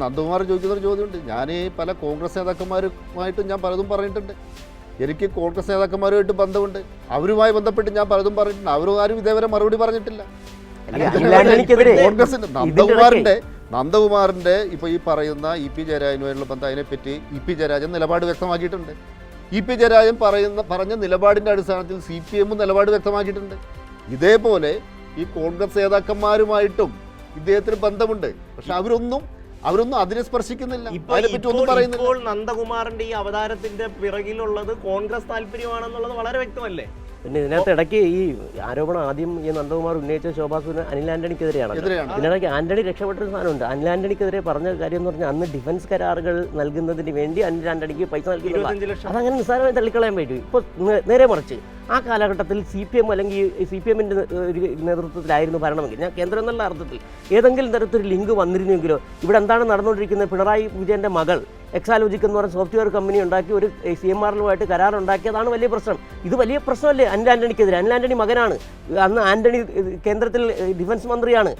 നന്ദകുമാർ ചോദിക്കുന്നൊരു ചോദ്യമുണ്ട്. ഞാൻ പല കോൺഗ്രസ് നേതാക്കന്മാരുമായിട്ടും ഞാൻ പലതും പറഞ്ഞിട്ടുണ്ട്. എനിക്ക് കോൺഗ്രസ് നേതാക്കന്മാരുമായിട്ട് ബന്ധമുണ്ട്. അവരുമായി ബന്ധപ്പെട്ട് ഞാൻ പലതും പറഞ്ഞിട്ടുണ്ട്. ആരും ഇതേവരെ മറുപടി പറഞ്ഞിട്ടില്ല. കോൺഗ്രസിന്റെ നന്ദകുമാറിന്റെ ഇപ്പൊ ഈ പറയുന്ന ഇ പി ജയരാജനുമായിട്ടുള്ള ബന്ധം, അതിനെപ്പറ്റി ഇ പി ജയരാജൻ നിലപാട് വ്യക്തമാക്കിയിട്ടുണ്ട്. ഇ പി ജയരാജൻ പറഞ്ഞ നിലപാടിന്റെ അടിസ്ഥാനത്തിൽ CPM നിലപാട് വ്യക്തമാക്കിയിട്ടുണ്ട്. ഇതേപോലെ ഈ കോൺഗ്രസ് നേതാക്കന്മാരുമായിട്ടും ഇദ്ദേഹത്തിന് ബന്ധമുണ്ട്. പക്ഷെ അവരൊന്നും അതിനെ സ്പർശിക്കുന്നില്ല, അതിനെപ്പറ്റി ഒന്നും പറയുന്നില്ല. ഇപ്പോൾ നന്ദകുമാറിന്റെ ഈ അവതാരത്തിന്റെ പിറകിലുള്ളത് കോൺഗ്രസ് താല്പര്യമാണെന്നുള്ളത് വളരെ വ്യക്തമല്ലേ? പിന്നെ ഇതിനകത്ത് ഇടയ്ക്ക് ഈ ആരോപണം ആദ്യം ഈ നന്ദകുമാർ ഉന്നയിച്ച ശോഭാ സുരേന്ദ്രൻ അനിൽ ആന്റണിക്കെതിരെയാണ്. ഇതിനിടയ്ക്ക് ആന്റണി രക്ഷപ്പെട്ടൊരു സാധനമുണ്ട്. അനിൽ ആന്റണിക്കെതിരെ പറഞ്ഞ കാര്യം എന്ന് പറഞ്ഞാൽ അന്ന് ഡിഫൻസ് കരാറുകൾ നൽകുന്നതിന് വേണ്ടി അനിൽ ആന്റണിക്ക് പൈസ നൽകിയില്ല. അതങ്ങനെ നിസ്സാരമായി തള്ളിക്കളയാൻ പറ്റും. ഇപ്പോൾ നേരെ മറിച്ച് ആ കാലഘട്ടത്തിൽ CPM അല്ലെങ്കിൽ CPM-ന്റെ ഒരു നേതൃത്വത്തിലായിരുന്നു ഭരണമെങ്കിൽ, ഞാൻ കേന്ദ്രം എന്നുള്ള അർത്ഥത്തിൽ ഏതെങ്കിലും തരത്തിൽ ലിങ്ക് വന്നിരുന്നെങ്കിലോ, ഇവിടെ എന്താണ് നടന്നുകൊണ്ടിരിക്കുന്നത്? പിണറായി വിജയൻ്റെ മകൾ എക്സാലോജിക് എന്ന് പറയുന്ന സോഫ്റ്റ്വെയർ കമ്പനി ഉണ്ടാക്കി ഒരു CMR-ലുമായിട്ട് കരാറുണ്ടാക്കിയതാണ് വലിയ പ്രശ്നം. ഇത് വലിയ പ്രശ്നമല്ലേ അനിൽ ആന്റണിക്കെതിരെ? അനിൽ ആന്റണി മകനാണ്. അന്ന് ആന്റണി കേന്ദ്രത്തിൽ ഡിഫൻസ് മന്ത്രിയാണ്.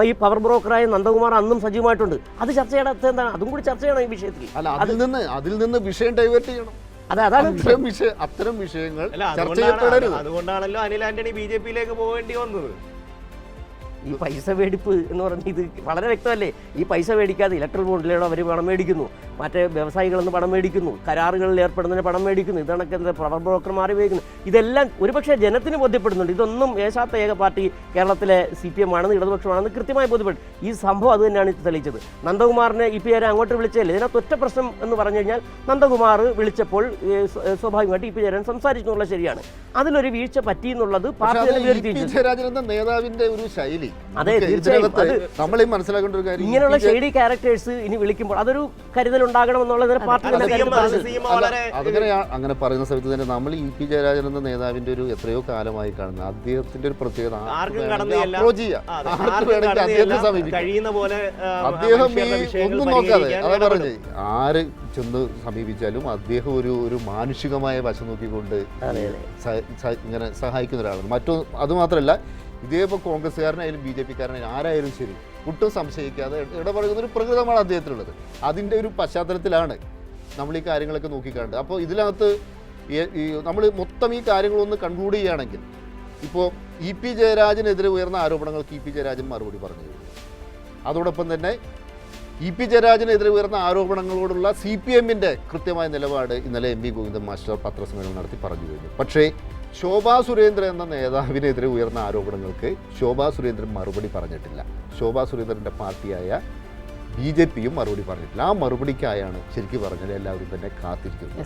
ഈ പവർ ബ്രോക്കറായ നന്ദകുമാർ അന്നും സജീവമായിട്ടുണ്ട്. അത് ചർച്ച ചെയ്യണം. എന്താണ് അതും കൂടി ചർച്ച ചെയ്യണം ഈ വിഷയത്തിൽ. അതിൽ നിന്ന് വിഷയം ഡൈവേർട്ട് ചെയ്യണം. അതാണ് അത്തരം വിഷയങ്ങൾ അതുകൊണ്ടാണല്ലോ അനിൽ ആന്റണി BJP-യിലേക്ക് പോകേണ്ടി വന്നത്. ഈ പൈസ മേടിപ്പ് എന്ന് പറഞ്ഞാൽ ഇത് വളരെ വ്യക്തമല്ലേ? ഈ പൈസ മേടിക്കാതെ ഇലക്ട്രൽ ബോണ്ടിലൂടെ അവർ പണം മേടിക്കുന്നു, മറ്റേ വ്യവസായികളെന്ന് പണം മേടിക്കുന്നു, കരാറുകളിൽ ഏർപ്പെടുന്നതിന് പണം മേടിക്കുന്നു, ഇതണക്കെ പവർ ബ്രോക്കർമാർ ഉപയോഗിക്കുന്നു. ഇതെല്ലാം ഒരുപക്ഷെ ജനത്തിന് ബോധ്യപ്പെടുന്നുണ്ട്. ഇതൊന്നും ഏശാത്ത ഏക പാർട്ടി കേരളത്തിലെ CPM ആണെന്ന്, ഇടതുപക്ഷമാണെന്ന് കൃത്യമായി ബോധ്യപ്പെട്ടു. ഈ സംഭവം അത് തന്നെയാണ് തെളിയിച്ചത്. നന്ദകുമാറിനെ ഇ പി ജയരാജൻ അങ്ങോട്ട് വിളിച്ചല്ലേ? ഇതിനകത്ത് ഒറ്റ പ്രശ്നം എന്ന് പറഞ്ഞു കഴിഞ്ഞാൽ നന്ദകുമാർ വിളിച്ചപ്പോൾ സ്വാഭാവികമായിട്ട് ഇ പി ജയരാജൻ സംസാരിച്ചു എന്നുള്ളത് ശരിയാണ്. അതിലൊരു വീഴ്ച പറ്റി എന്നുള്ളത് പാർട്ടി നേതാവിന്റെ ഒരു ശൈലി. അതെ, തീർച്ചയായും നമ്മൾ മനസ്സിലാക്കേണ്ട ഒരു കാര്യം, ഇങ്ങനെയുള്ള ഷെയ്ഡി ക്യാരക്ടേഴ്സ് ഇനി വിളിക്കുമ്പോൾ അതൊരു കരുതൽ ഉണ്ടാകണം എന്നുള്ളത് പാർട്ടി അങ്ങനെ പറയുന്ന സമയത്ത് തന്നെ നമ്മൾ ഇ പി ജയരാജൻ എന്ന നേതാവിന്റെ ഒരു എത്രയോ കാലമായി കാണുന്നത് അദ്ദേഹത്തിന്റെ ഒരു പ്രത്യേകത, അദ്ദേഹത്തെ സമീപിക്കും. അദ്ദേഹം ഒന്നും നോക്കാതെ അതാ പറഞ്ഞത്, ആര് ചെന്ന് സമീപിച്ചാലും അദ്ദേഹം ഒരു മാനുഷികമായ വശം നോക്കിക്കൊണ്ട് ഇങ്ങനെ സഹായിക്കുന്ന ഒരാളാണ്. അതുമാത്രമല്ല, ഇതേപോലെ കോൺഗ്രസ്സുകാരനായാലും BJP-കാരനായാലും ആരായാലും ശരി ഒട്ടും സംശയിക്കാതെ ഇടപഴകുന്ന ഒരു പ്രകൃതമാണ് അദ്ദേഹത്തിനുള്ളത്. അതിൻ്റെ ഒരു പശ്ചാത്തലത്തിലാണ് നമ്മൾ ഈ കാര്യങ്ങളൊക്കെ നോക്കിക്കാണുന്നത്. അപ്പോൾ ഇതിനകത്ത് നമ്മൾ മൊത്തം ഈ കാര്യങ്ങളൊന്ന് കൺക്ലൂഡ് ചെയ്യുകയാണെങ്കിൽ, ഇപ്പോൾ ഇ പി ജയരാജനെതിരെ ഉയർന്ന ആരോപണങ്ങൾക്ക് ഇ പി ജയരാജൻ മറുപടി പറഞ്ഞു കഴിഞ്ഞു. അതോടൊപ്പം തന്നെ ഇ പി ജയരാജനെതിരെ ഉയർന്ന ആരോപണങ്ങളോടുള്ള CPM-ന്റെ കൃത്യമായ നിലപാട് ഇന്നലെ MP ഗോവിന്ദൻ മാസ്റ്റർ പത്രസമ്മേളനം നടത്തി പറഞ്ഞു കഴിഞ്ഞു. പക്ഷേ ശോഭാ സുരേന്ദ്രൻ എന്ന നേതാവിനെതിരെ ഉയർന്ന ആരോപണങ്ങൾക്ക് ശോഭാ സുരേന്ദ്രൻ മറുപടി പറഞ്ഞിട്ടില്ല. ശോഭാ സുരേന്ദ്രൻ്റെ പാർട്ടിയായ BJP-യും മറുപടി പറഞ്ഞിട്ടില്ല. ആ മറുപടിക്കായാണ് ശരിക്കും പറഞ്ഞാൽ എല്ലാവരും തന്നെ കാത്തിരിക്കുന്നത്.